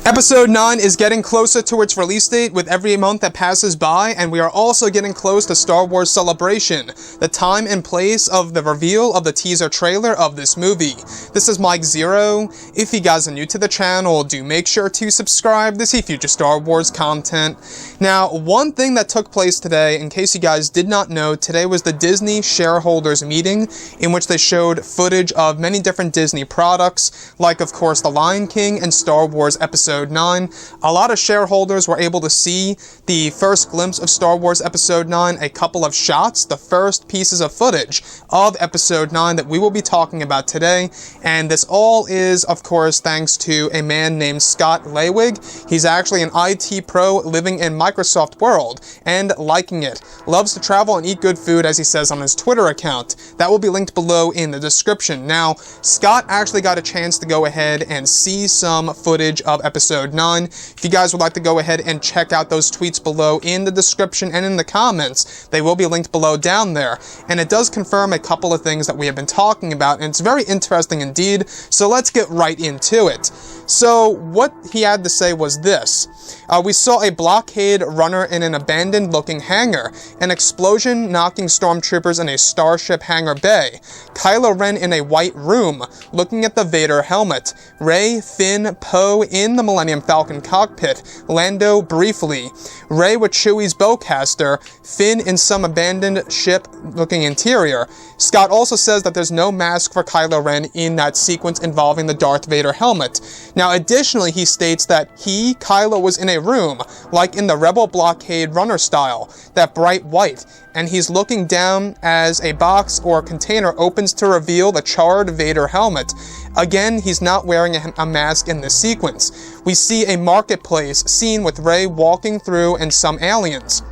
Episode 9 is getting closer to its release date with every month that passes by, and we are also getting close to Star Wars Celebration, the time and place of the reveal of the teaser trailer of this movie. This is Mike Zero. If you guys are new to the channel, do make sure to subscribe to see future Star Wars content. Now, one thing that took place today, in case you guys did not know, today was the Disney shareholders meeting, in which they showed footage of many different Disney products, like of course The Lion King and Star Wars Episode 9. A lot of shareholders were able to see the first glimpse of Star Wars Episode 9, a couple of shots, the first pieces of footage of Episode 9 that we will be talking about today, and this all is, of course, thanks to a man named Scott Lewig. He's actually an IT pro living in Microsoft world and liking it. Loves to travel and eat good food, as he says on his Twitter account. That will be linked below in the description. Now, Scott actually got a chance to go ahead and see some footage of Episode 9. If you guys would like to go ahead and check out those tweets below in the description and in the comments, they will be linked below down there. And it does confirm a couple of things that we have been talking about, and it's very interesting indeed, so let's get right into it. So, what he had to say was this. We saw a blockade runner in an abandoned-looking hangar, an explosion knocking stormtroopers in a starship hangar bay, Kylo Ren in a white room, looking at the Vader helmet, Rey, Finn, Poe in the Millennium Falcon cockpit, Lando briefly, Rey with Chewie's bowcaster, Finn in some abandoned ship-looking interior. Scott also says that there's no mask for Kylo Ren in that sequence involving the Darth Vader helmet. Now, additionally, he states that Kylo, was in a room, like in the Rebel blockade runner style, that bright white, and he's looking down as a box or container opens to reveal the charred Vader helmet. Again, he's not wearing a mask in this sequence. We see a marketplace scene with Rey walking through and some aliens.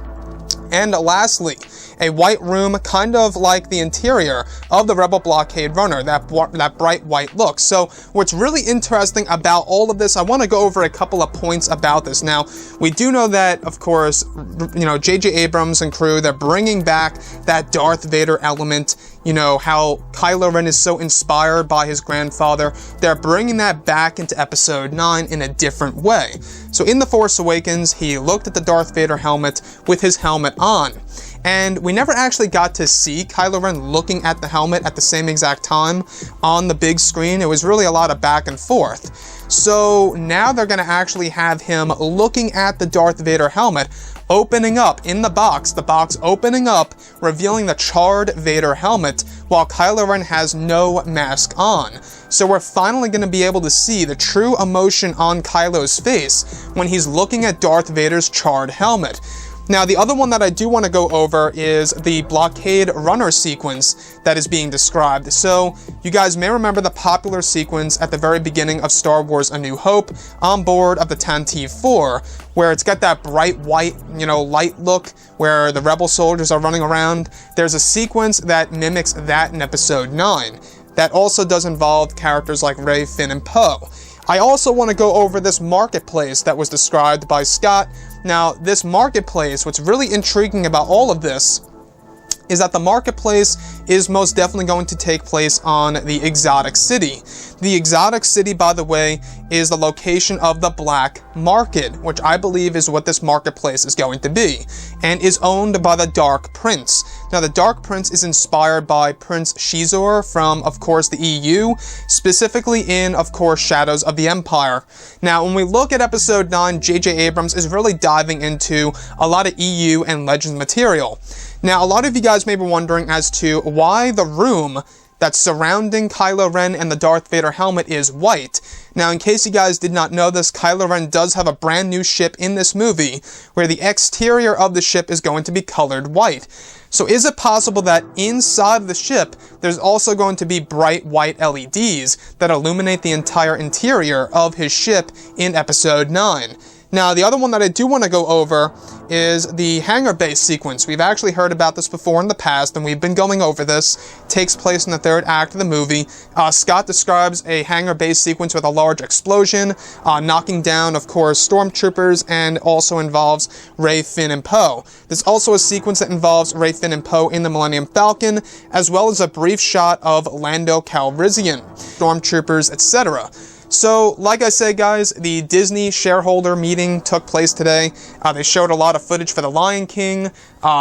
And lastly, a white room, kind of like the interior of the Rebel blockade runner, that bright white look. So what's really interesting about all of this, I want to go over a couple of points about this. Now, we do know that, of course, J.J. Abrams and crew, they're bringing back that Darth Vader element. You know, how Kylo Ren is so inspired by his grandfather. They're bringing that back into Episode 9 in a different way. So in The Force Awakens, he looked at the Darth Vader helmet with his helmet on. And we never actually got to see Kylo Ren looking at the helmet at the same exact time on the big screen. It was really a lot of back and forth. So now they're going to actually have him looking at the Darth Vader helmet, opening up in the box opening up, revealing the charred Vader helmet, while Kylo Ren has no mask on. So we're finally going to be able to see the true emotion on Kylo's face when he's looking at Darth Vader's charred helmet. Now, the other one that I do want to go over is the blockade runner sequence that is being described. So, you guys may remember the popular sequence at the very beginning of Star Wars A New Hope on board of the Tantive 4, where it's got that bright white, light look where the rebel soldiers are running around. There's a sequence that mimics that in Episode 9. That also does involve characters like Rey, Finn, and Poe. I also want to go over this marketplace that was described by Scott. Now, this marketplace, what's really intriguing about all of this is that the marketplace is most definitely going to take place on the Exotic City. The Exotic City, by the way, is the location of the Black Market, which I believe is what this marketplace is going to be, and is owned by the Dark Prince. Now, the Dark Prince is inspired by Prince Shizor from, of course, the EU, specifically in, of course, Shadows of the Empire. Now, when we look at Episode 9, J.J. Abrams is really diving into a lot of EU and Legends material. Now, a lot of you guys may be wondering as to why the room that's surrounding Kylo Ren and the Darth Vader helmet is white. Now, in case you guys did not know this, Kylo Ren does have a brand new ship in this movie, where the exterior of the ship is going to be colored white. So is it possible that inside of the ship, there's also going to be bright white LEDs that illuminate the entire interior of his ship in Episode 9? Now, the other one that I do want to go over is the hangar base sequence. We've actually heard about this before in the past, and we've been going over this. It takes place in the third act of the movie. Scott describes a hangar base sequence with a large explosion, knocking down, of course, stormtroopers, and also involves Rey, Finn, and Poe. There's also a sequence that involves Rey, Finn, and Poe in the Millennium Falcon, as well as a brief shot of Lando Calrissian, stormtroopers, etc. So, like I said, guys, the Disney shareholder meeting took place today. They showed a lot of footage for The Lion King,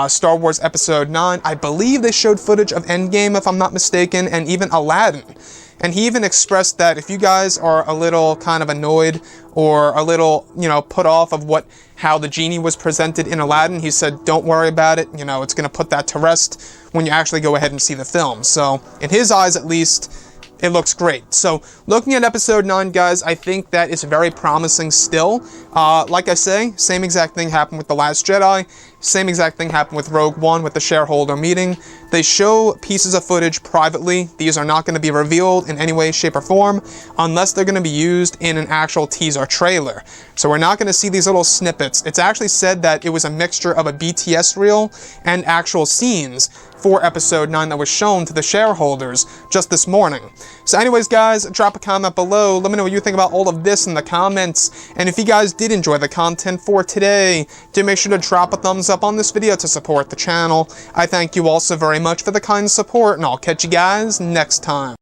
Star Wars Episode 9. I believe they showed footage of Endgame, if I'm not mistaken, and even Aladdin. And he even expressed that if you guys are a little kind of annoyed or a little, put off of how the genie was presented in Aladdin, he said, don't worry about it. It's going to put that to rest when you actually go ahead and see the film. So, in his eyes, at least, it looks great. So, looking at Episode 9, guys, I think that it's very promising still. Like I say, same exact thing happened with The Last Jedi. Same exact thing happened with Rogue One with the shareholder meeting. They show pieces of footage privately. These are not going to be revealed in any way, shape, or form unless they're going to be used in an actual teaser trailer. So we're not going to see these little snippets. It's actually said that it was a mixture of a BTS reel and actual scenes for Episode 9 that was shown to the shareholders just this morning. So anyways, guys, drop a comment below. Let me know what you think about all of this in the comments. And if you guys did enjoy the content for today, do make sure to drop a thumbs up on this video to support the channel. I thank you all so very much for the kind support, and I'll catch you guys next time.